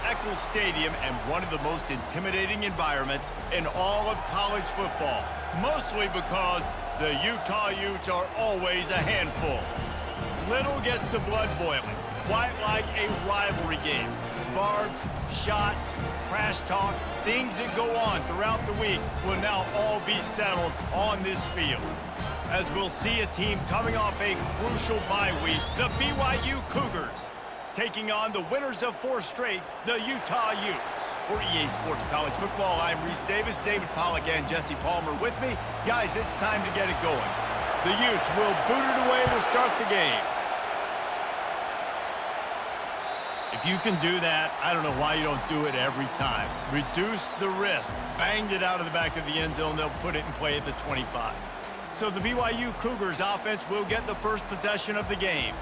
Eccles Stadium and one of the most intimidating environments in all of college football, mostly because the Utah Utes are always a handful. Little gets the blood boiling, quite like a rivalry game. Barbs, shots, trash talk, things that go on throughout the week will now all be settled on this field. As we'll see a team coming off a crucial bye week, the BYU Cougars, taking on the winners of 4 straight, the Utah Utes. For EA Sports College Football, I'm Reese Davis, David Pollack, and Jesse Palmer with me. Guys, it's time to get it going. The Utes will boot it away to start the game. If you can do that, I don't know why you don't do it every time. Reduce the risk. Banged it out of the back of the end zone. They'll put it in play at the 25. So the BYU Cougars offense will get the first possession of the game.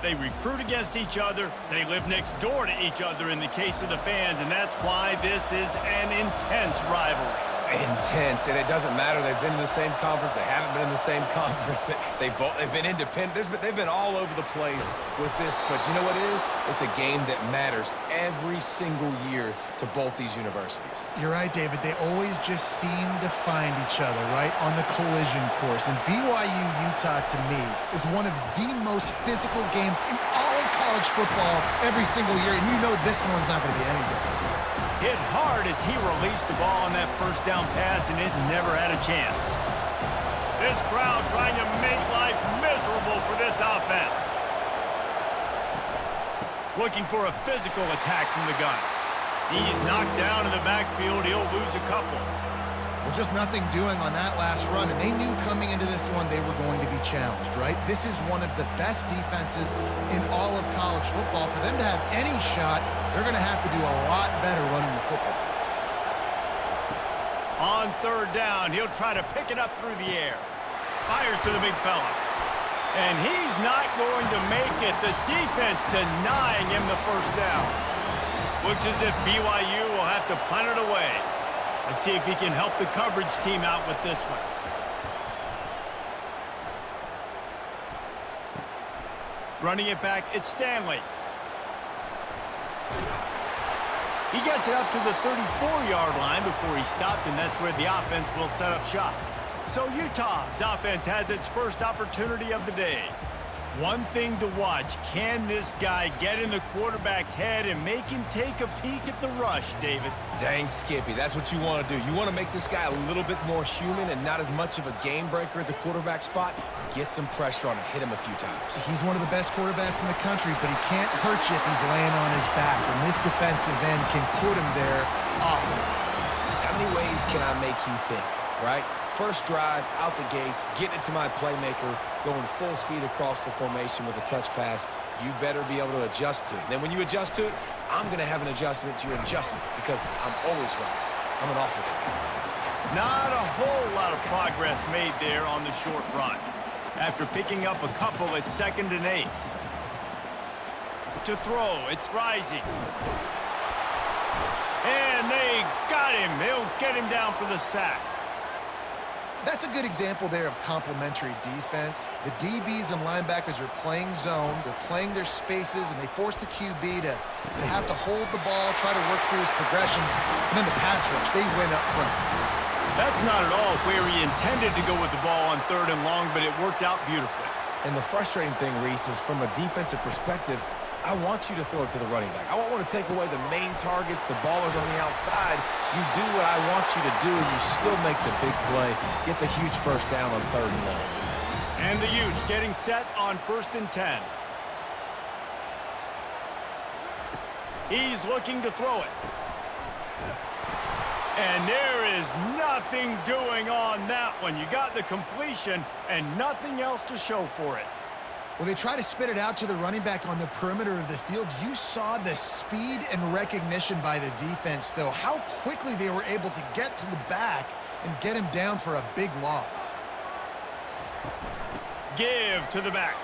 They recruit against each other. They live next door to each other in the case of the fans, and that's why this is an intense rivalry. Intense, and it doesn't matter. They've been in the same conference. They haven't been in the same conference. They've been independent. They've been all over the place with this, but you know what it is? It's a game that matters every single year to both these universities. You're right, David. They always just seem to find each other, right, on the collision course. And BYU-Utah, to me, is one of the most physical games in all of college football every single year, and you know this one's not going to be any different. Hit hard as he released the ball on that first down pass, and it never had a chance. This crowd trying to make life miserable for this offense. Looking for a physical attack from the gun. He's knocked down in the backfield. He'll lose a couple. Well, just nothing doing on that last run, and they knew coming into this one they were going to be challenged, right? This is one of the best defenses in all of college football. For them to have any shot, they're going to have to do a lot better running the football. On 3rd down, he'll try to pick it up through the air. Fires to the big fella. And he's not going to make it. The defense denying him the first down. Looks as if BYU will have to punt it away. Let's see if he can help the coverage team out with this one. Running it back, it's Stanley. He gets it up to the 34-yard line before he stopped, and that's where the offense will set up shop. So Utah's offense has its first opportunity of the day. One thing to watch, can this guy get in the quarterback's head and make him take a peek at the rush, David? Dang, Skippy, that's what you want to do. You want to make this guy a little bit more human and not as much of a game breaker at the quarterback spot. Get some pressure on him, hit him a few times. He's one of the best quarterbacks in the country, but he can't hurt you if he's laying on his back, and this defensive end can put him there often. How many ways can I make you think, right? First drive, out the gates, getting it to my playmaker, going full speed across the formation with a touch pass. You better be able to adjust to it. Then when you adjust to it, I'm going to have an adjustment to your adjustment because I'm always right. I'm an offensive guy. Not a whole lot of progress made there on the short run. After picking up a couple, it's 2nd and 8. To throw, it's Rising. And they got him. They'll get him down for the sack. That's a good example there of complementary defense. The DBs and linebackers are playing zone, they're playing their spaces, and they force the QB to have to hold the ball, try to work through his progressions, and then the pass rush, they win up front. That's not at all where he intended to go with the ball on 3rd and long, but it worked out beautifully. And the frustrating thing, Reese, is from a defensive perspective, I want you to throw it to the running back. I want to take away the main targets, the ballers on the outside. You do what I want you to do, and you still make the big play, get the huge first down on 3rd and long. And the Utes getting set on 1st and 10. He's looking to throw it. And there is nothing doing on that one. You got the completion and nothing else to show for it. Well, they try to spit it out to the running back on the perimeter of the field. You saw the speed and recognition by the defense, though, how quickly they were able to get to the back and get him down for a big loss. Give to the back.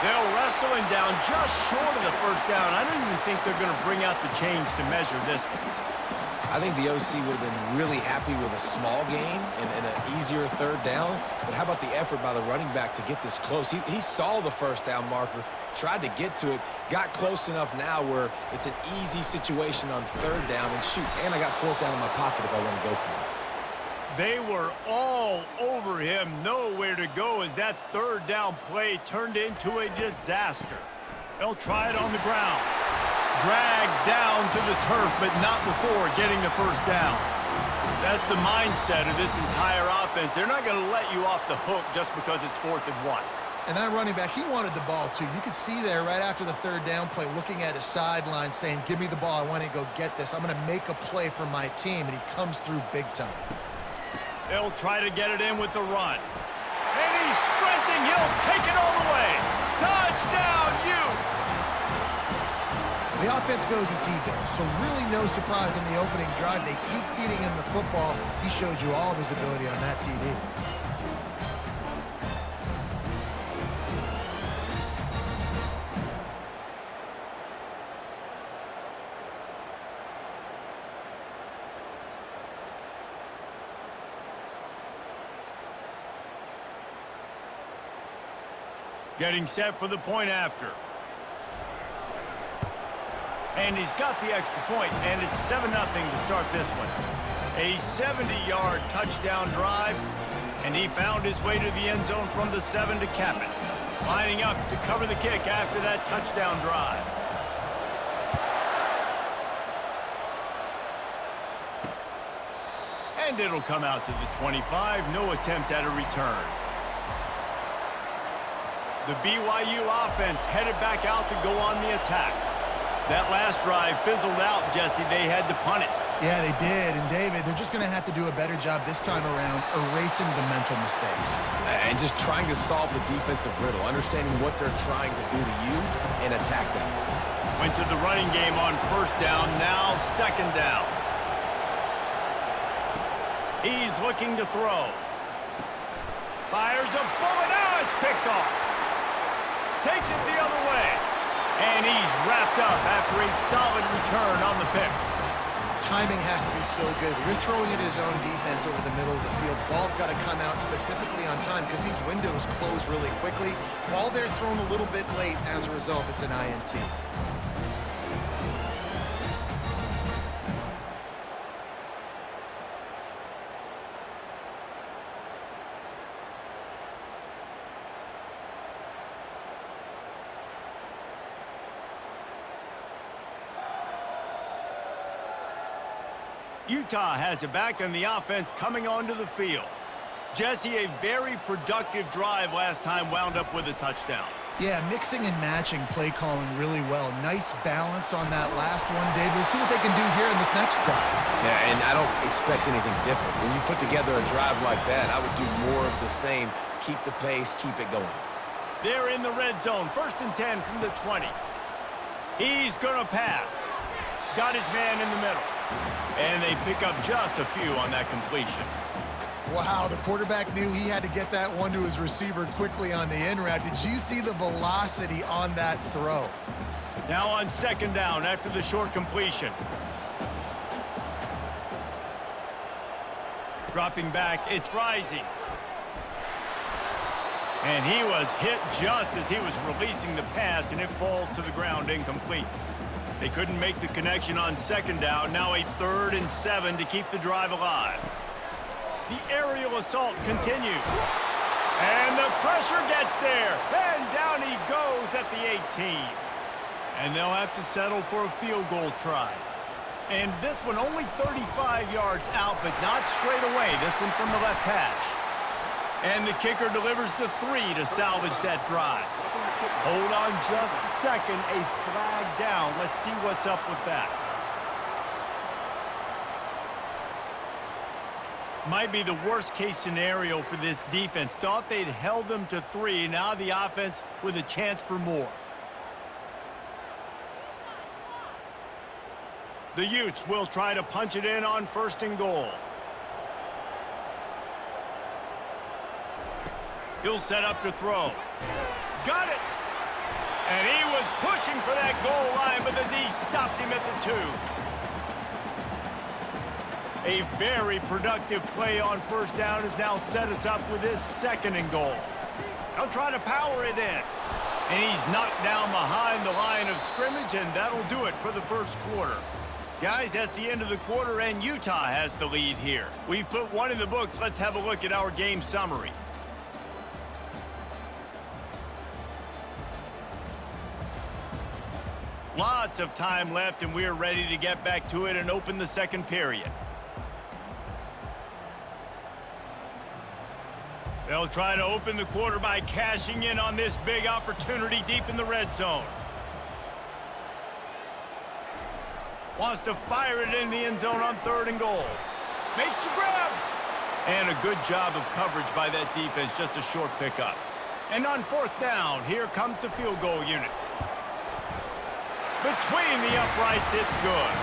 They'll wrestle him down just short of the first down. I don't even think they're going to bring out the chains to measure this one. I I think the OC would have been really happy with a small gain and an easier third down. But how about the effort by the running back to get this close? He saw the first down marker, tried to get to it, got close enough now where it's an easy situation on third down and shoot. And I got fourth down in my pocket if I want to go for it. They were all over him, nowhere to go as that third down play turned into a disaster. They'll try it on the ground. Dragged down to the turf, but not before getting the first down. That's the mindset of this entire offense. They're not going to let you off the hook just because it's 4th and 1. And that running back, he wanted the ball too. You could see there right after the third down play, looking at his sideline saying, give me the ball, I want to go get this. I'm going to make a play for my team, and he comes through big time. They'll try to get it in with the run. And he's sprinting. He'll take it all the way. Touchdown, Utes! The offense goes as he goes, so really no surprise in the opening drive. They keep feeding him the football. He showed you all of his ability on that TD. Getting set for the point after. And he's got the extra point, and it's 7-0 to start this one. A 70-yard touchdown drive, and he found his way to the end zone from the 7 to cap it. Lining up to cover the kick after that touchdown drive. And it'll come out to the 25. No attempt at a return. The BYU offense headed back out to go on the attack. That last drive fizzled out, Jesse. They had to punt it. Yeah, they did. And, David, they're just going to have to do a better job this time around erasing the mental mistakes. And just trying to solve the defensive riddle, understanding what they're trying to do to you and attack them. Went to the running game on first down, now second down. He's looking to throw. Fires a bullet. Now it's picked off. Takes it the other way. And he's wrapped up after a solid return on the pick. Timing has to be so good. You're throwing at his own defense over the middle of the field. Ball's got to come out specifically on time because these windows close really quickly. While they're thrown a little bit late, as a result, it's an INT. Utah has it back and the offense coming onto the field. Jesse, a very productive drive last time, wound up with a touchdown. Yeah, mixing and matching play calling really well. Nice balance on that last one, David. Let's see what they can do here in this next drive. Yeah, and I don't expect anything different. When you put together a drive like that, I would do more of the same. Keep the pace, keep it going. They're in the red zone, 1st and 10 from the 20. He's going to pass. Got his man in the middle. And they pick up just a few on that completion. Wow, the quarterback knew he had to get that one to his receiver quickly on the in route. Did you see the velocity on that throw? Now on second down after the short completion. Dropping back, it's rising. And he was hit just as he was releasing the pass, and it falls to the ground incomplete. They couldn't make the connection on second down. Now a 3rd and 7 to keep the drive alive. The aerial assault continues. And the pressure gets there. And down he goes at the 18. And they'll have to settle for a field goal try. And this one only 35 yards out, but not straight away. This one from the left hash. And the kicker delivers the 3 to salvage that drive. Hold on just a second. A flag down. Let's see what's up with that. Might be the worst-case scenario for this defense. Thought they'd held them to 3. Now the offense with a chance for more. The Utes will try to punch it in on 1st and goal. He'll set up to throw. Got it! And he was pushing for that goal line, but the D stopped him at the 2. A very productive play on first down has now set us up with this 2nd and goal. They'll try to power it in. And he's knocked down behind the line of scrimmage, and that'll do it for the first quarter. Guys, that's the end of the quarter, and Utah has the lead here. We've put one in the books. Let's have a look at our game summary. Lots of time left, and we're ready to get back to it and open the 2nd period. They'll try to open the quarter by cashing in on this big opportunity deep in the red zone. Wants to fire it in the end zone on 3rd and goal. Makes the grab. And a good job of coverage by that defense, just a short pickup. And on 4th down, here comes the field goal unit. Between the uprights, it's good.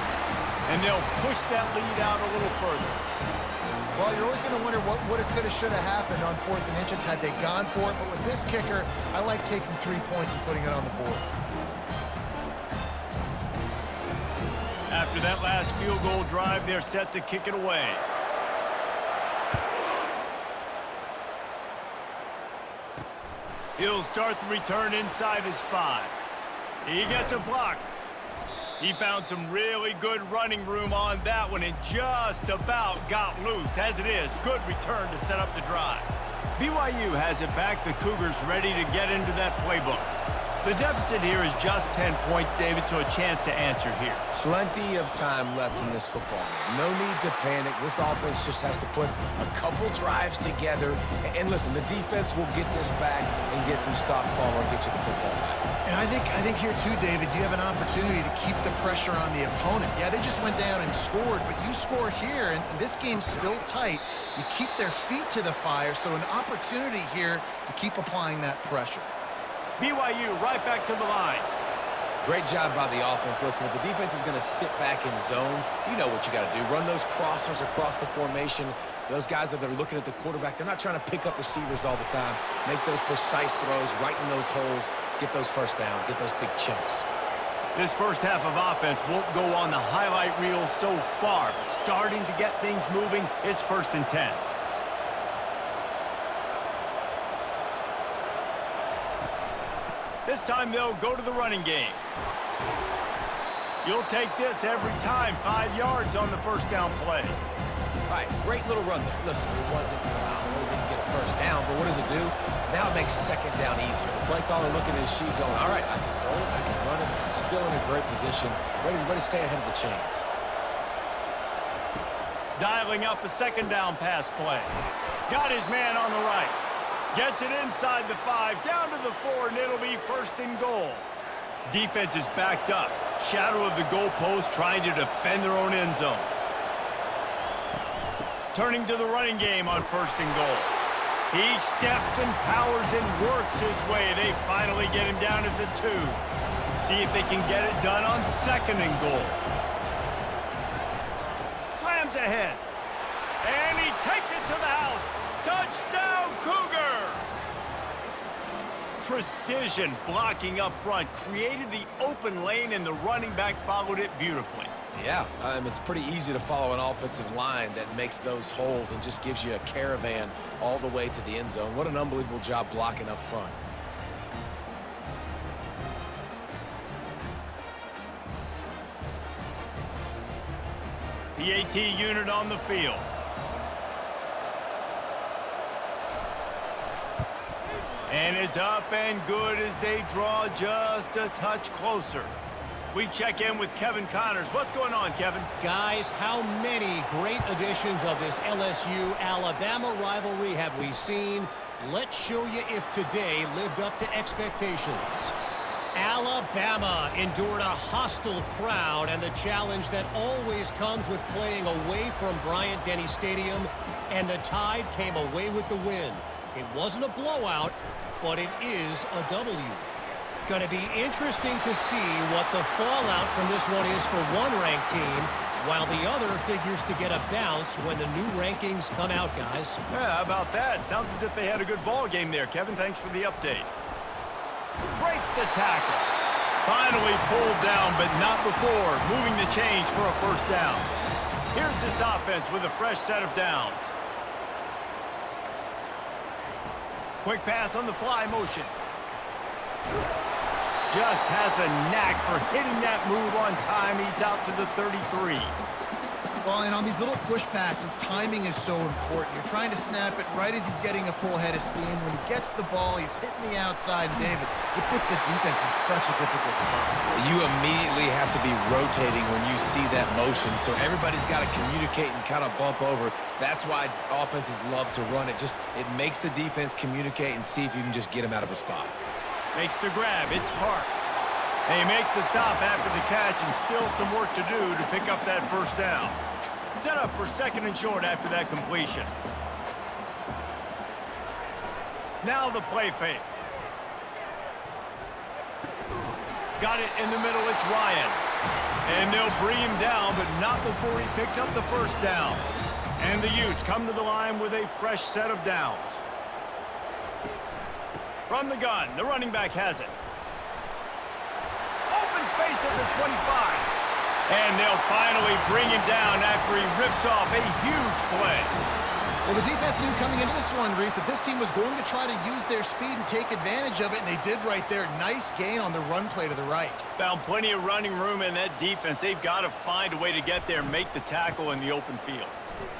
And they'll push that lead out a little further. Well, you're always going to wonder what woulda, coulda, shoulda happened on 4th and inches had they gone for it. But with this kicker, I like taking 3 points and putting it on the board. After that last field goal drive, they're set to kick it away. He'll start the return inside his 5. He gets a block. He found some really good running room on that one and just about got loose. As it is, good return to set up the drive. BYU has it back. The Cougars ready to get into that playbook. The deficit here is just 10 points, David, so a chance to answer here. Plenty of time left in this football game. No need to panic. This offense just has to put a couple drives together. And listen, the defense will get this back and get some stop follow and get you the football back. And I think here too, David, you have an opportunity to keep the pressure on the opponent. Yeah, they just went down and scored, but you score here, and this game's still tight. You keep their feet to the fire, so an opportunity here to keep applying that pressure. BYU right back to the line. Great job by the offense. Listen, if the defense is going to sit back in zone, you know what you got to do. Run those crossers across the formation. Those guys that are looking at the quarterback, they're not trying to pick up receivers all the time. Make those precise throws, right in those holes, get those first downs, get those big chunks. This first half of offense won't go on the highlight reel so far, but starting to get things moving, it's 1st and 10. This time they'll go to the running game. You'll take this every time. 5 yards on the first down play. All right, great little run there. Listen, it wasn't phenomenal. He didn't get a first down, but what does it do? Now it makes 2nd down easier. The play caller looking at his sheet going, all right, I can throw it, I can run it. Still in a great position. Ready to stay ahead of the chains. Dialing up a 2nd down pass play. Got his man on the right. Gets it inside the 5, down to the 4, and it'll be 1st and goal. Defense is backed up. Shadow of the goalpost trying to defend their own end zone. Turning to the running game on 1st and goal. He steps and powers and works his way. They finally get him down at the 2. See if they can get it done on 2nd and goal. Slams ahead. And he takes it to the house. Touchdown, Cougars! Precision blocking up front created the open lane, and the running back followed it beautifully. Yeah, it's pretty easy to follow an offensive line that makes those holes and just gives you a caravan all the way to the end zone. What an unbelievable job blocking up front. The AT unit on the field. And it's up and good as they draw just a touch closer. We check in with Kevin Connors. What's going on, Kevin? Guys, how many great editions of this LSU-Alabama rivalry have we seen? Let's show you if today lived up to expectations. Alabama endured a hostile crowd and the challenge that always comes with playing away from Bryant-Denny Stadium, and the Tide came away with the win. It wasn't a blowout, but it is a W. Going to be interesting to see what the fallout from this one is for one ranked team, while the other figures to get a bounce when the new rankings come out, guys. Yeah, how about that? Sounds as if they had a good ball game there. Kevin, thanks for the update. Breaks the tackle. Finally pulled down, but not before moving the chains for a first down. Here's this offense with a fresh set of downs. Quick pass on the fly motion. Just has a knack for hitting that move on time. He's out to the 33. Well, and on these little push passes, timing is so important. You're trying to snap it right as he's getting a full head of steam. When he gets the ball, he's hitting the outside. And David, it puts the defense in such a difficult spot. You immediately have to be rotating when you see that motion, so everybody's got to communicate and kind of bump over. That's why offenses love to run it. It makes the defense communicate and see if you can just get him out of a spot. Makes the grab. It's Parks. They make the stop after the catch, and still some work to do to pick up that first down. Set up for second and short after that completion. Now the play fake. Got it in the middle. It's Ryan. And they'll bring him down, but not before he picks up the first down. And the Utes come to the line with a fresh set of downs. From the gun, the running back has it. Open space at the 25. And they'll finally bring him down after he rips off a huge play. Well, the defense knew coming into this one, Reese, that this team was going to try to use their speed and take advantage of it, and they did right there. Nice gain on the run play to the right. Found plenty of running room in that defense. They've got to find a way to get there and make the tackle in the open field.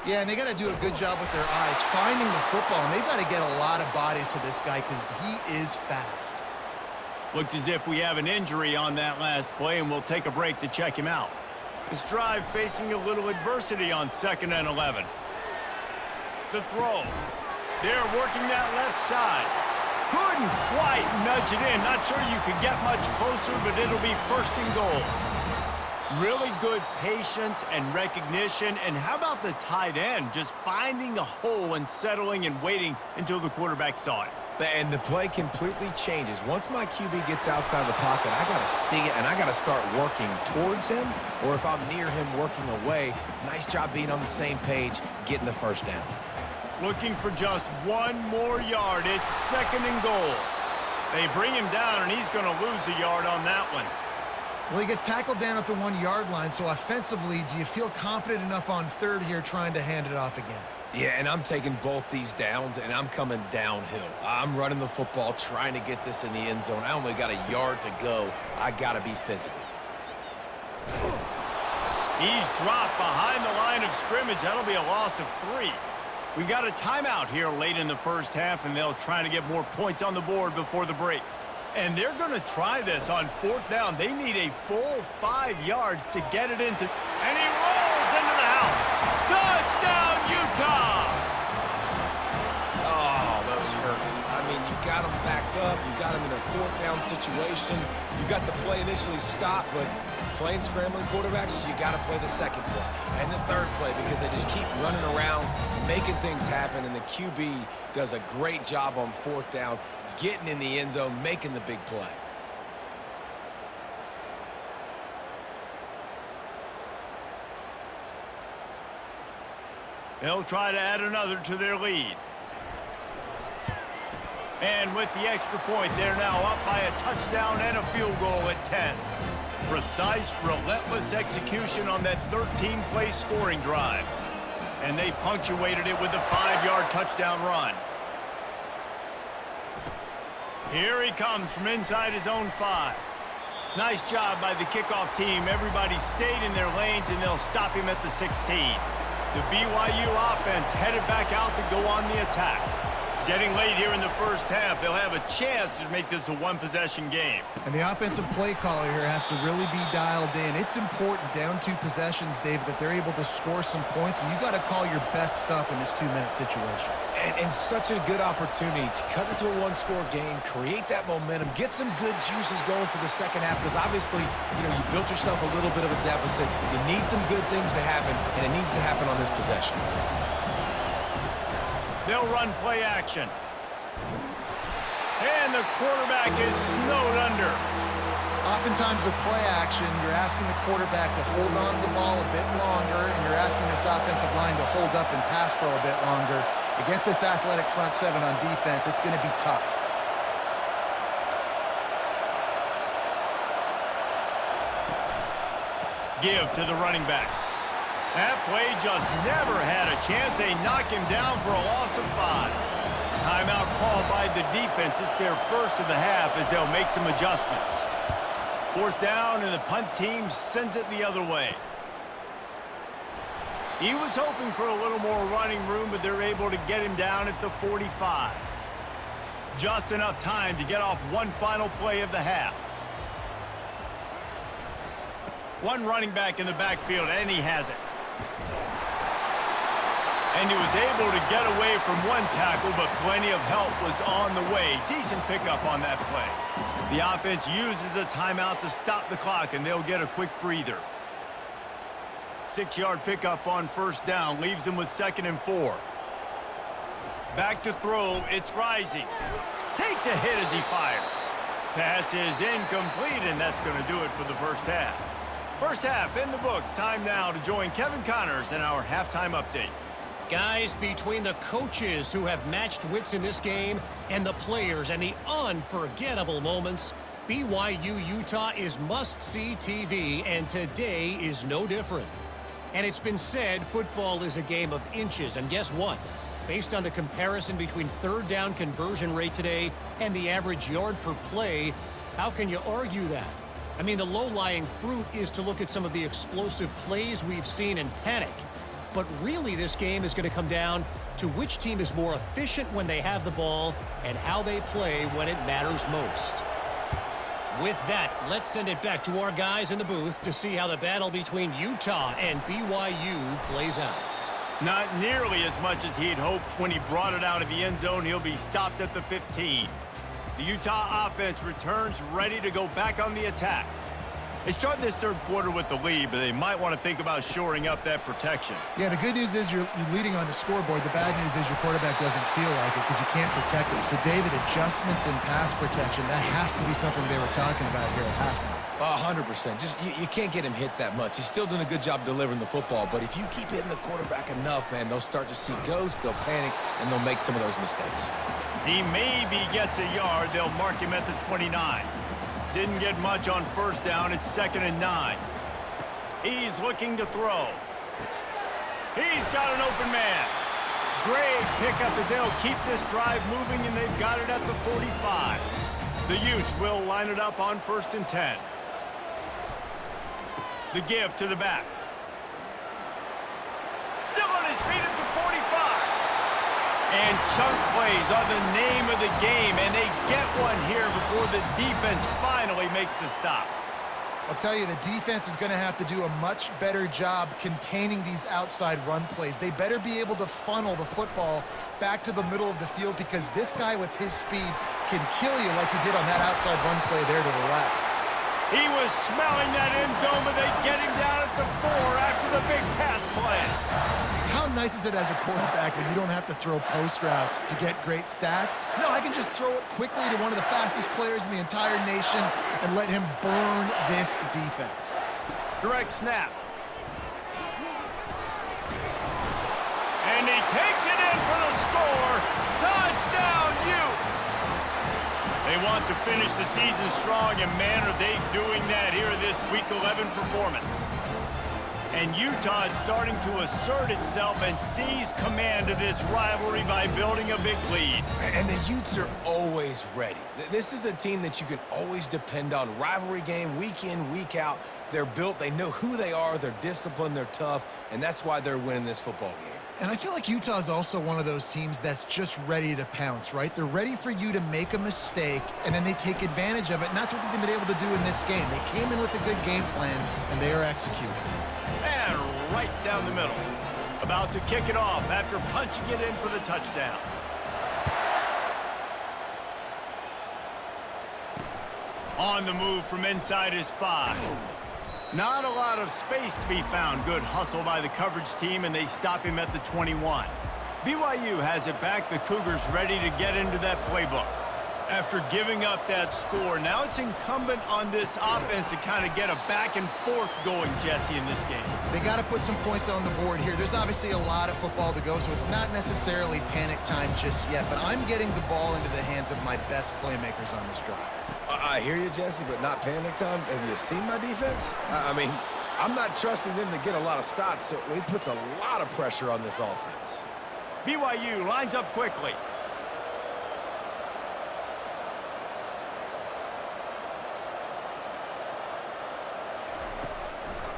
Yeah, and they got to do a good job with their eyes, finding the football, and they've got to get a lot of bodies to this guy because he is fast. Looks as if we have an injury on that last play, and we'll take a break to check him out. This drive facing a little adversity on 2nd and 11. The throw. They're working that left side. Couldn't quite nudge it in. Not sure you could get much closer, but it'll be 1st and goal. Really good patience and recognition. And how about the tight end just finding a hole and settling and waiting until the quarterback saw it? And the play completely changes. Once my QB gets outside the pocket, I got to see it, and I got to start working towards him, or if I'm near him working away, nice job being on the same page, getting the first down. Looking for just one more yard. It's 2nd and goal. They bring him down, and he's going to lose a yard on that one. Well, he gets tackled down at the 1-yard line, so offensively, do you feel confident enough on 3rd here trying to hand it off again? Yeah, and I'm taking both these downs, and I'm coming downhill. I'm running the football, trying to get this in the end zone. I only got a yard to go. I got to be physical. He's dropped behind the line of scrimmage. That'll be a loss of 3. We've got a timeout here late in the first half, and they'll try to get more points on the board before the break. And they're going to try this on 4th down. They need a full 5 yards to get it into. And he rolls into the house. Touchdown, Utah! Oh, those hurt. I mean, you got them backed up. You got them in a 4th down situation. You got the play initially stopped, but playing scrambling quarterbacks, you got to play the 2nd play and the 3rd play because they just keep running around, making things happen, and the QB does a great job on 4th down, getting in the end zone, making the big play. They'll try to add another to their lead. And with the extra point, they're now up by a touchdown and a field goal at 10. Precise, relentless execution on that 13-play scoring drive. And they punctuated it with a 5-yard touchdown run. Here he comes from inside his own 5. Nice job by the kickoff team. Everybody stayed in their lanes, and they'll stop him at the 16. The BYU offense headed back out to go on the attack. Getting late here in the first half, they'll have a chance to make this a one-possession game. And the offensive play caller here has to really be dialed in. It's important down 2 possessions, David, that they're able to score some points. So you got to call your best stuff in this 2-minute situation. And such a good opportunity to cut it to a 1-score game, create that momentum, get some good juices going for the second half, because obviously, you built yourself a little bit of a deficit. You need some good things to happen, and it needs to happen on this possession. They'll run play action. And the quarterback is snowed under. Oftentimes with play action, you're asking the quarterback to hold on to the ball a bit longer, and you're asking this offensive line to hold up and pass pro a bit longer. Against this athletic front 7 on defense, it's going to be tough. Give to the running back. That play just never had a chance. They knock him down for a loss of 5. Timeout called by the defense. It's their first of the half as they'll make some adjustments. 4th down, and the punt team sends it the other way. He was hoping for a little more running room, but they're able to get him down at the 45. Just enough time to get off one final play of the half. One running back in the backfield, and he has it. And he was able to get away from one tackle, but plenty of help was on the way. Decent pickup on that play. The offense uses a timeout to stop the clock, and they'll get a quick breather. 6-yard pickup on 1st down, leaves them with 2nd and 4. Back to throw, it's Rising. Takes a hit as he fires. Pass is incomplete, and that's going to do it for the first half. First half in the books. Time now to join Kevin Connors in our halftime update. Guys, between the coaches who have matched wits in this game and the players and the unforgettable moments, BYU Utah is must-see TV, and today is no different. And it's been said football is a game of inches, and guess what? Based on the comparison between 3rd down conversion rate today and the average yard per play, how can you argue that? I mean, the low-lying fruit is to look at some of the explosive plays we've seen in panic. But really, this game is going to come down to which team is more efficient when they have the ball and how they play when it matters most. With that, let's send it back to our guys in the booth to see how the battle between Utah and BYU plays out. Not nearly as much as he'd hoped when he brought it out of the end zone. He'll be stopped at the 15. The Utah offense returns ready to go back on the attack. They start this 3rd quarter with the lead, but they might want to think about shoring up that protection. Yeah, the good news is you're leading on the scoreboard. The bad news is your quarterback doesn't feel like it because you can't protect him. So, David, adjustments in pass protection, that has to be something they were talking about here at halftime. 100%. Just you can't get him hit that much. He's still doing a good job delivering the football, but if you keep hitting the quarterback enough, man, they'll start to see ghosts, they'll panic, and they'll make some of those mistakes. He maybe gets a yard. They'll mark him at the 29. Didn't get much on 1st down. It's 2nd and 9. He's looking to throw. He's got an open man. Great pickup as they'll keep this drive moving, and they've got it at the 45. The Utes will line it up on 1st and 10. The give to the back. Still on his feet at the 45. And chunk plays are the name of the game, and they get one here before the defense finally makes the stop. I'll tell you, the defense is going to have to do a much better job containing these outside run plays. They better be able to funnel the football back to the middle of the field because this guy with his speed can kill you like he did on that outside run play there to the left. He was smelling that end zone, but they get him down at the 4 after the big pass play. How nice is it as a quarterback when you don't have to throw post routes to get great stats? No, I can just throw it quickly to one of the fastest players in the entire nation and let him burn this defense. Direct snap. And he takes it in for the score. Touchdown, Utes! They want to finish the season strong, and man, are they doing that here in this Week 11 performance. And Utah is starting to assert itself and seize command of this rivalry by building a big lead. And the Utes are always ready. This is a team that you can always depend on. Rivalry game, week in, week out. They're built, they know who they are, they're disciplined, they're tough, and that's why they're winning this football game. And I feel like Utah is also one of those teams that's just ready to pounce, right? They're ready for you to make a mistake, and then they take advantage of it, and that's what they've been able to do in this game. They came in with a good game plan, and they are executing. And right down the middle. About to kick it off after punching it in for the touchdown. On the move from inside his 5. Not a lot of space to be found. Good hustle by the coverage team, and they stop him at the 21. BYU has it back. The Cougars ready to get into that playbook. After giving up that score, now it's incumbent on this offense to kind of get a back and forth going, Jesse, in this game. They got to put some points on the board here. There's obviously a lot of football to go, so it's not necessarily panic time just yet, but I'm getting the ball into the hands of my best playmakers on this drive. I hear you, Jesse, but not panic time. Have you seen my defense? I mean, I'm not trusting them to get a lot of stops, so it puts a lot of pressure on this offense. BYU lines up quickly.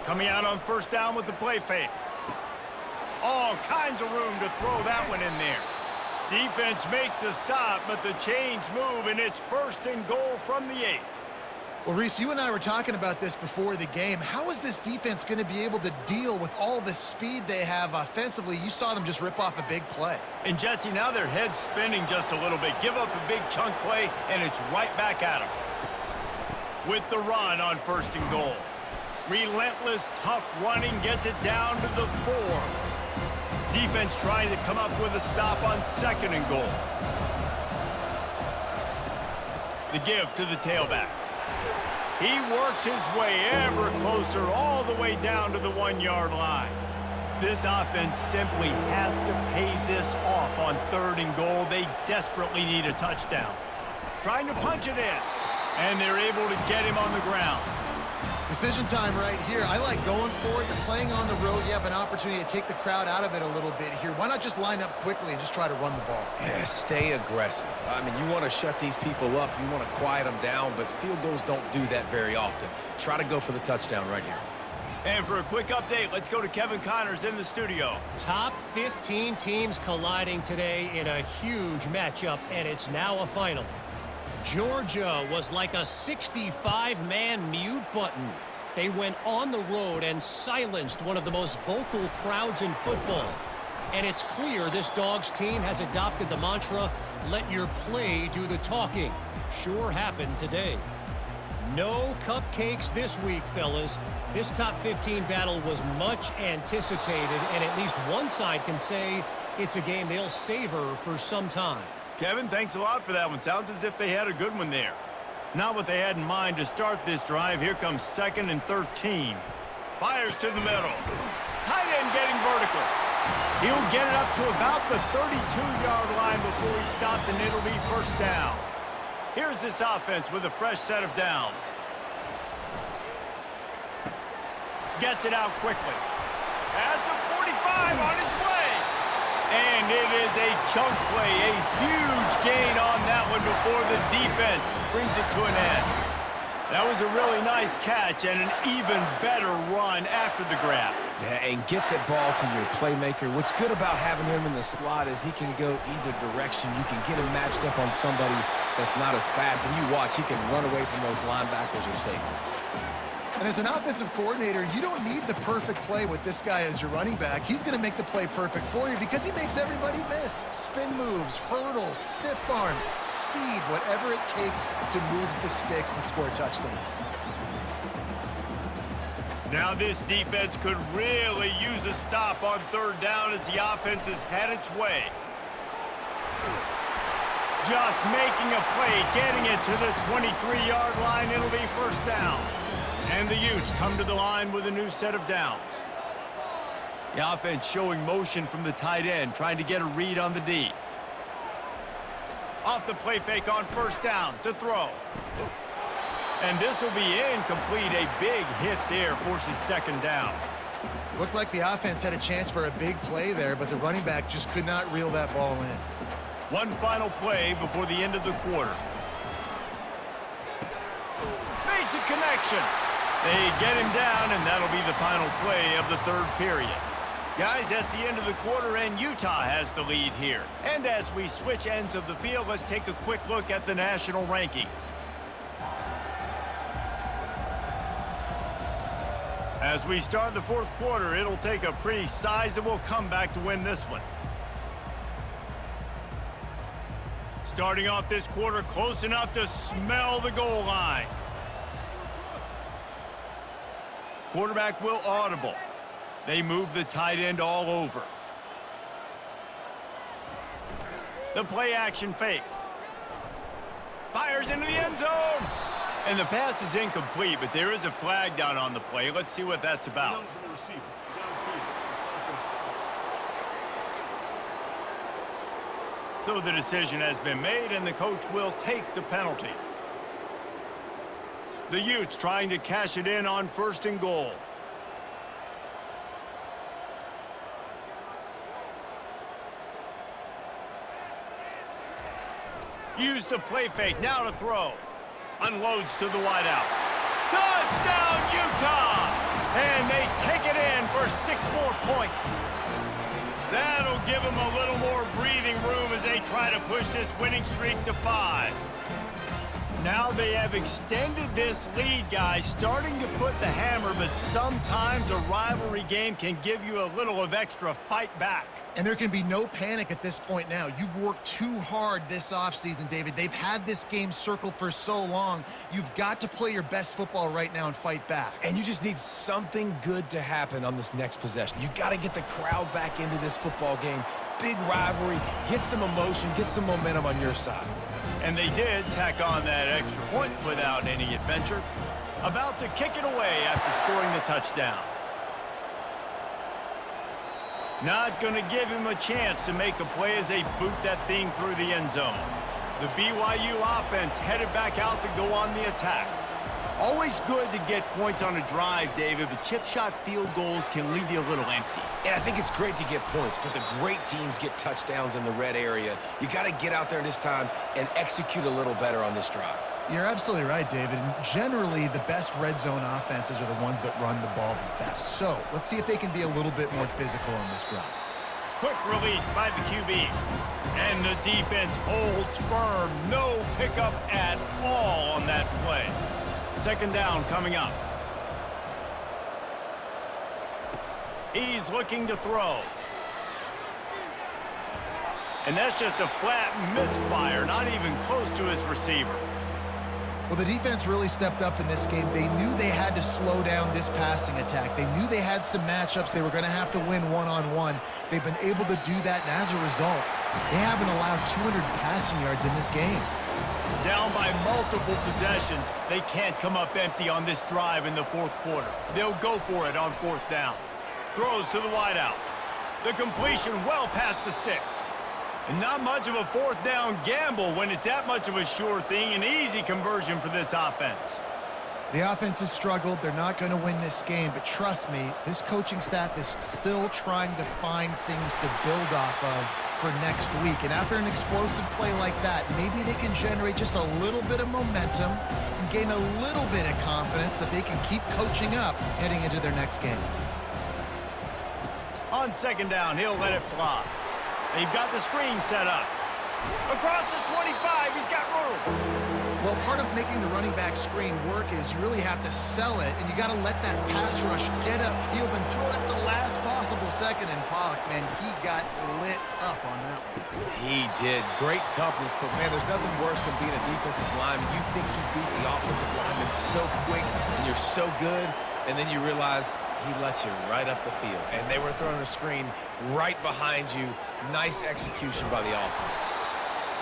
Coming out on first down with the play fake. All kinds of room to throw that one in there. Defense makes a stop, but the chains move, and it's 1st and goal from the 8. Well, Reese, you and I were talking about this before the game. How is this defense going to be able to deal with all the speed they have offensively? You saw them just rip off a big play. And, Jesse, now their head's spinning just a little bit. Give up a big chunk play, and it's right back at them. With the run on 1st and goal. Relentless, tough running gets it down to the 4. Defense trying to come up with a stop on 2nd and goal. The give to the tailback. He works his way ever closer all the way down to the 1-yard line. This offense simply has to pay this off on 3rd and goal. They desperately need a touchdown. Trying to punch it in, and they're able to get him on the ground. Decision time right here. I like going for it. You're playing on the road. You have an opportunity to take the crowd out of it a little bit here. Why not just line up quickly and just try to run the ball? Yeah, stay aggressive. I mean, you want to shut these people up. You want to quiet them down, but field goals don't do that very often. Try to go for the touchdown right here. And for a quick update, let's go to Kevin Connors in the studio. Top 15 teams colliding today in a huge matchup, and it's now a final. Georgia was like a 65-man mute button. They went on the road and silenced one of the most vocal crowds in football. And it's clear this Dogs team has adopted the mantra, let your play do the talking. Sure happened today. No cupcakes this week, fellas. This top 15 battle was much anticipated, and at least one side can say it's a game they'll savor for some time. Kevin, thanks a lot for that one. Sounds as if they had a good one there. Not what they had in mind to start this drive. Here comes 2nd and 13. Fires to the middle. Tight end getting vertical. He'll get it up to about the 32-yard line before he stopped, and it'll be 1st down. Here's this offense with a fresh set of downs. Gets it out quickly. At the 45 on his way. And it is a chunk play, a huge gain on that one before the defense brings it to an end. That was a really nice catch and an even better run after the grab. Yeah, and get that ball to your playmaker. What's good about having him in the slot is he can go either direction. You can get him matched up on somebody that's not as fast, and you watch, he can run away from those linebackers or safeties. And as an offensive coordinator, you don't need the perfect play with this guy as your running back. He's going to make the play perfect for you because he makes everybody miss. Spin moves, hurdles, stiff arms, speed, whatever it takes to move the sticks and score touchdowns. Now this defense could really use a stop on 3rd down as the offense has had its way. Just making a play, getting it to the 23-yard line. It'll be 1st down. And the Utes come to the line with a new set of downs. The offense showing motion from the tight end, trying to get a read on the D. Off the play fake on 1st down to throw. And this will be incomplete. A big hit there forces 2nd down. Looked like the offense had a chance for a big play there, but the running back just could not reel that ball in. One final play before the end of the quarter. Makes a connection. They get him down, and that'll be the final play of the 3rd period. Guys, that's the end of the quarter, and Utah has the lead here. And as we switch ends of the field, let's take a quick look at the national rankings. As we start the 4th quarter, it'll take a pretty sizable comeback to win this one. Starting off this quarter close enough to smell the goal line. Quarterback will audible. They move the tight end all over. The play action fake. Fires into the end zone. And the pass is incomplete, but there is a flag down on the play. Let's see what that's about. So the decision has been made, and the coach will take the penalty. The Utes trying to cash it in on 1st and goal. Use the play fake, now to throw. Unloads to the wideout. Touchdown, Utah! And they take it in for 6 more points. That'll give them a little more breathing room as they try to push this winning streak to 5. Now they have extended this lead, guys, starting to put the hammer, but sometimes a rivalry game can give you a little of extra fight back. And there can be no panic at this point now. You've worked too hard this offseason, David. They've had this game circled for so long. You've got to play your best football right now and fight back. And you just need something good to happen on this next possession. You got to get the crowd back into this football game. Big rivalry, get some emotion, get some momentum on your side. And they did tack on that extra point without any adventure. About to kick it away after scoring the touchdown. Not going to give him a chance to make a play as they boot that thing through the end zone. The BYU offense headed back out to go on the attack. Always good to get points on a drive, David, but chip shot field goals can leave you a little empty. And I think it's great to get points, but the great teams get touchdowns in the red area. You got to get out there this time and execute a little better on this drive. You're absolutely right, David. And generally, the best red zone offenses are the ones that run the ball the best. So let's see if they can be a little bit more physical on this drive. Quick release by the QB. And the defense holds firm. No pickup at all on that play. Second down coming up. He's looking to throw. And that's just a flat misfire, not even close to his receiver. Well, the defense really stepped up in this game. They knew they had to slow down this passing attack. They knew they had some matchups they were going to have to win one-on-one. They've been able to do that, and as a result, they haven't allowed 200 passing yards in this game. Down by multiple possessions, they can't come up empty on this drive in the fourth quarter. They'll go for it on 4th down. Throws to the wideout. The completion well past the sticks. And not much of a 4th down gamble when it's that much of a sure thing. An easy conversion for this offense. The offense has struggled. They're not going to win this game, but trust me, this coaching staff is still trying to find things to build off of for next week. And after an explosive play like that, maybe they can generate just a little bit of momentum and gain a little bit of confidence that they can keep coaching up heading into their next game. On 2nd down, he'll let it fly. They've got the screen set up. Across the 25, he's got room. Well, part of making the running back screen work is you really have to sell it, and you got to let that pass rush get upfield and throw it at the last possible second. And Pollock, man, he got lit up on that one. He did. Great toughness, but, man, there's nothing worse than being a defensive lineman. You think you beat the offensive lineman so quick, and you're so good, and then you realize he let you right up the field. And they were throwing a screen right behind you. Nice execution by the offense.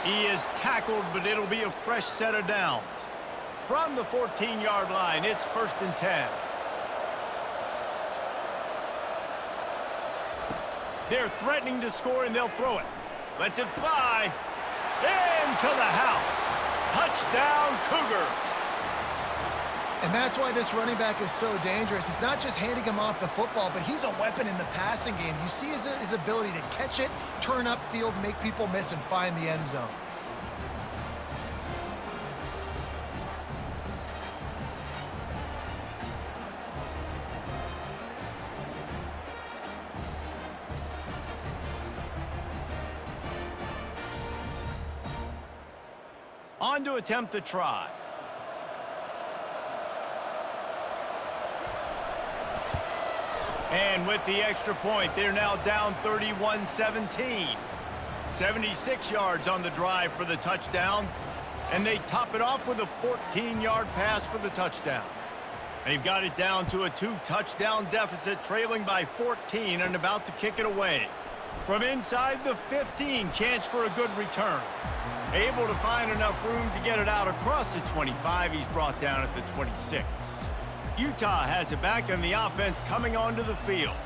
He is tackled, but it'll be a fresh set of downs. From the 14-yard line, it's 1st and 10. They're threatening to score, and they'll throw it. Lets it fly. Into the house. Touchdown, Cougars. And that's why this running back is so dangerous. It's not just handing him off the football, but he's a weapon in the passing game. You see his ability to catch it, turn upfield, make people miss, and find the end zone. On to attempt the try. And with the extra point, they're now down 31-17. 76 yards on the drive for the touchdown. And they top it off with a 14-yard pass for the touchdown. They've got it down to a 2-touchdown deficit, trailing by 14 and about to kick it away. From inside the 15, chance for a good return. Able to find enough room to get it out across the 25. He's brought down at the 26. Utah has it back, and the offense coming onto the field.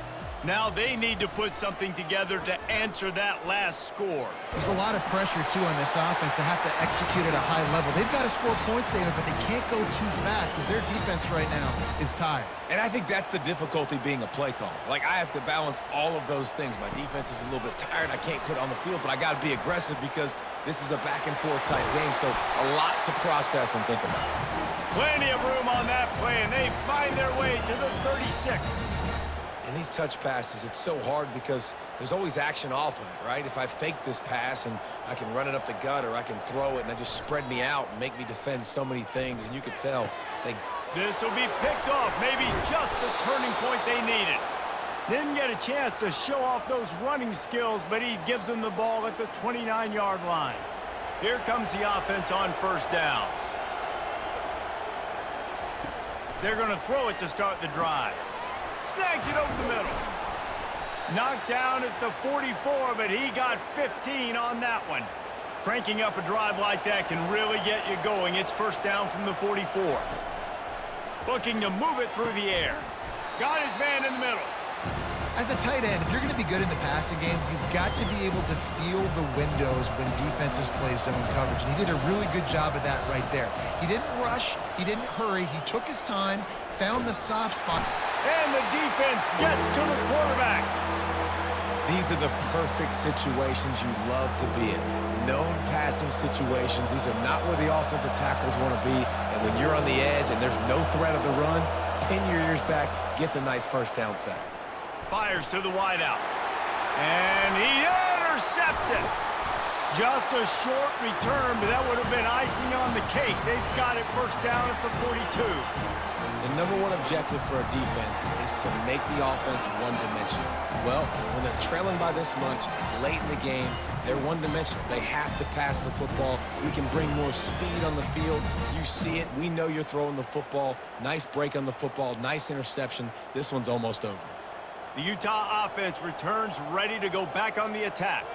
Now they need to put something together to answer that last score. There's a lot of pressure, too, on this offense to have to execute at a high level. They've got to score points, David, but they can't go too fast because their defense right now is tired. And I think that's the difficulty being a play caller. Like, I have to balance all of those things. My defense is a little bit tired. I can't put it on the field, but I got to be aggressive because this is a back-and-forth type game, so a lot to process and think about. Plenty of room on that play, and they find their way to the 36. And these touch passes, it's so hard because there's always action off of it, right? If I fake this pass and I can run it up the gut or I can throw it and they just spread me out and make me defend so many things, and you can tell this will be picked off, maybe just the turning point they needed. Didn't get a chance to show off those running skills, but he gives them the ball at the 29-yard line. Here comes the offense on first down. They're going to throw it to start the drive. Snags it over the middle. Knocked down at the 44, but he got 15 on that one. Cranking up a drive like that can really get you going. It's first down from the 44. Looking to move it through the air. Got his man in the middle. As a tight end, if you're going to be good in the passing game, you've got to be able to feel the windows when defenses play zone coverage. And he did a really good job of that right there. He didn't rush. He didn't hurry. He took his time, found the soft spot. And the defense gets to the quarterback. These are the perfect situations you love to be in. Known passing situations. These are not where the offensive tackles want to be. And when you're on the edge and there's no threat of the run, pin your ears back, get the nice first down sack. Fires to the wideout. And he intercepts it. Just a short return, but that would have been icing on the cake. They've got it first down at the 42. The number one objective for a defense is to make the offense one-dimensional. Well, when they're trailing by this much, late in the game, they're one-dimensional. They have to pass the football. We can bring more speed on the field. You see it. We know you're throwing the football. Nice break on the football. Nice interception. This one's almost over. The Utah offense returns ready to go back on the attack.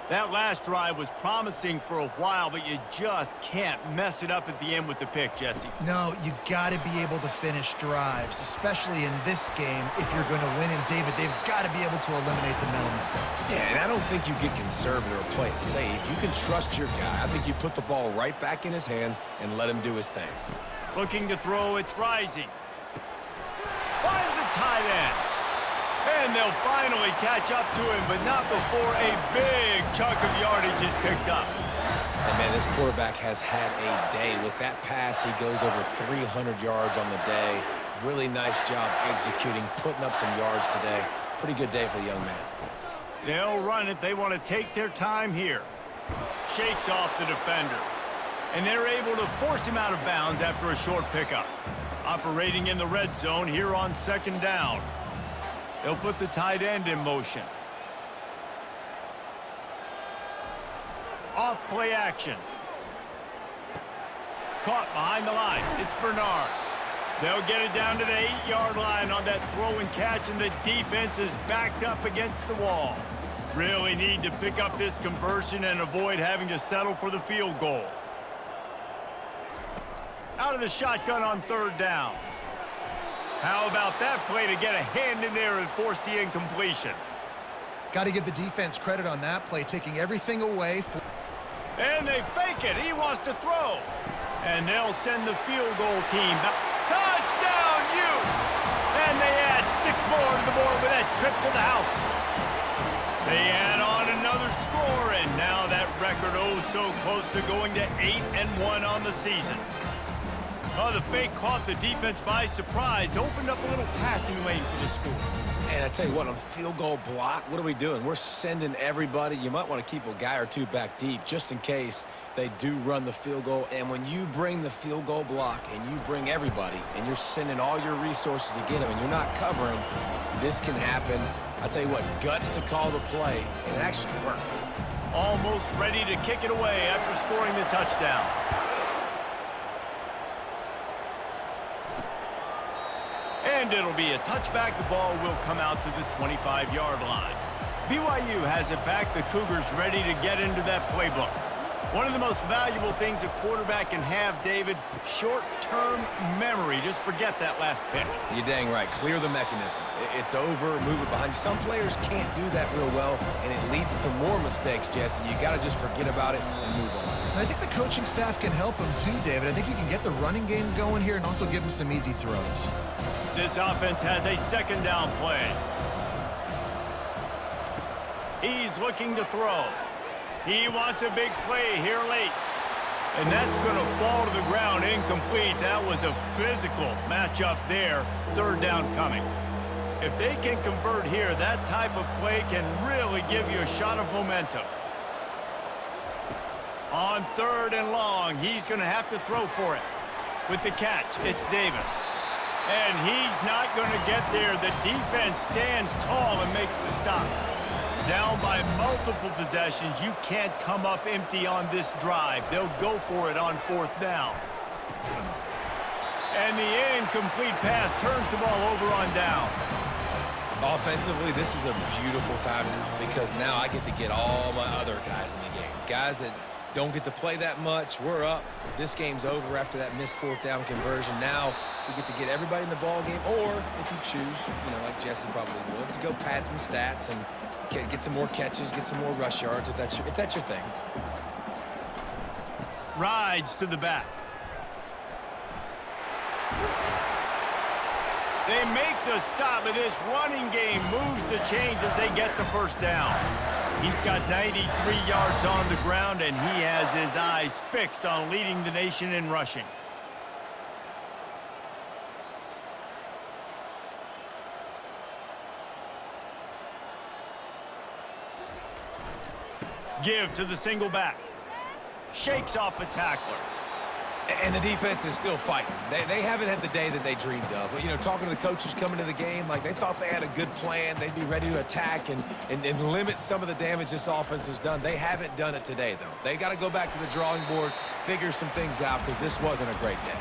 That last drive was promising for a while, but you just can't mess it up at the end with the pick, Jesse. No, you got to be able to finish drives, especially in this game if you're going to win. And, David, they've got to be able to eliminate the mental mistakes. Yeah, and I don't think you get conservative or play it safe. You can trust your guy. I think you put the ball right back in his hands and let him do his thing. Looking to throw, it's rising. Finds a tight end. And they'll finally catch up to him, but not before a big chunk of yardage is picked up. And, man, this quarterback has had a day. With that pass, he goes over 300 yards on the day. Really nice job executing, putting up some yards today. Pretty good day for the young man. They'll run it. They want to take their time here. Shakes off the defender. And they're able to force him out of bounds after a short pickup. Operating in the red zone here on second down. They'll put the tight end in motion. Off play action. Caught behind the line. It's Bernard. They'll get it down to the 8-yard line on that throw and catch, and the defense is backed up against the wall. Really need to pick up this conversion and avoid having to settle for the field goal. Out of the shotgun on third down. How about that play to get a hand in there and force the incompletion? Got to give the defense credit on that play, taking everything away. And they fake it. He wants to throw. And they'll send the field goal team back. Touchdown, Utes! And they add 6 more to the board with that trip to the house. They add on another score, and now that record oh so close to going to 8-1 on the season. Oh, the fake caught the defense by surprise. Opened up a little passing lane for the score. And I tell you what, on field goal block, what are we doing? We're sending everybody. You might want to keep a guy or two back deep just in case they do run the field goal. And when you bring the field goal block and you bring everybody and you're sending all your resources to get them and you're not covering, this can happen. I tell you what, guts to call the play, and it actually worked. Almost ready to kick it away after scoring the touchdown. And it'll be a touchback. The ball will come out to the 25-yard line. BYU has it back. The Cougars ready to get into that playbook. One of the most valuable things a quarterback can have, David, short-term memory. Just forget that last pick. You're dang right. Clear the mechanism. It's over, move it behind you. Some players can't do that real well, and it leads to more mistakes, Jesse. You got to just forget about it and move on. And I think the coaching staff can help him too, David. I think you can get the running game going here and also give him some easy throws. This offense has a second down play. He's looking to throw. He wants a big play here late. And that's going to fall to the ground incomplete. That was a physical matchup there. Third down coming. If they can convert here, that type of play can really give you a shot of momentum. On 3rd and long, he's going to have to throw for it. With the catch, it's Davis. And he's not going to get there. The defense stands tall and makes the stop. Down by multiple possessions, you can't come up empty on this drive. They'll go for it on 4th down. And the incomplete pass turns the ball over on downs. Offensively, this is a beautiful time because now I get to get all my other guys in the game. Guys that don't get to play that much. We're up. This game's over after that missed 4th down conversion. Now we get to get everybody in the ball game, or if you choose, like Jesse probably would, to go pad some stats and get some more catches, get some more rush yards if that's your thing. Rides to the back. They make the stop, but this running game moves the chains as they get the first down. He's got 93 yards on the ground, and he has his eyes fixed on leading the nation in rushing. Give to the single back. Shakes off the tackler. And the defense is still fighting. They haven't had the day that they dreamed of. But, talking to the coaches coming to the game, like they thought they had a good plan. They'd be ready to attack and limit some of the damage this offense has done. They haven't done it today, though. They got to go back to the drawing board, figure some things out, because this wasn't a great day.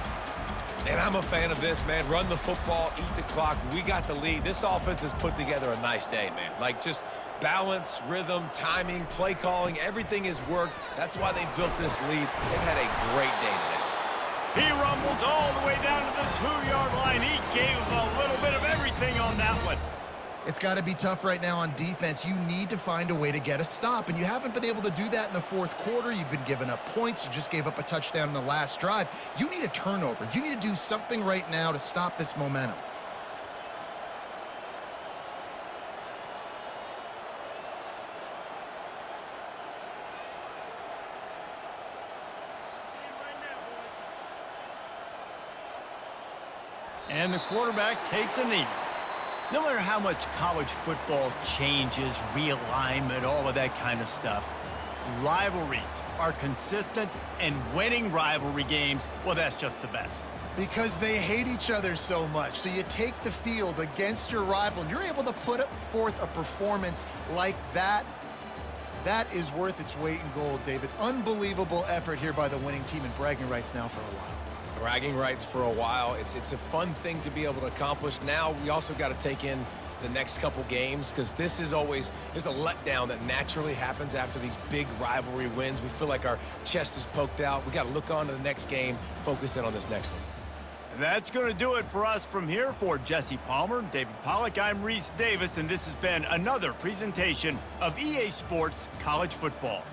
And I'm a fan of this, man. Run the football, eat the clock. We got the lead. This offense has put together a nice day, man. Like, just balance, rhythm, timing, play calling, everything has worked. That's why they've built this lead. They've had a great day today. He rumbles all the way down to the 2-yard line. He gave a little bit of everything on that one. It's got to be tough right now on defense. You need to find a way to get a stop, and you haven't been able to do that in the 4th quarter. You've been giving up points. You just gave up a touchdown in the last drive. You need a turnover. You need to do something right now to stop this momentum. And the quarterback takes a knee. No matter how much college football changes, realignment, all of that kind of stuff, rivalries are consistent, and winning rivalry games, well, that's just the best. Because they hate each other so much. So you take the field against your rival, and you're able to put forth a performance like that. That is worth its weight in gold, David. Unbelievable effort here by the winning team, and bragging rights now for a while. Bragging rights for a while. It's a fun thing to be able to accomplish. Now we also got to take in the next couple games, because this is always, there's a letdown that naturally happens after these big rivalry wins. We feel like our chest is poked out. We got to look on to the next game, focus in on this next one. That's going to do it for us from here. For Jesse Palmer, David Pollack, I'm Reese Davis, and this has been another presentation of EA Sports College Football.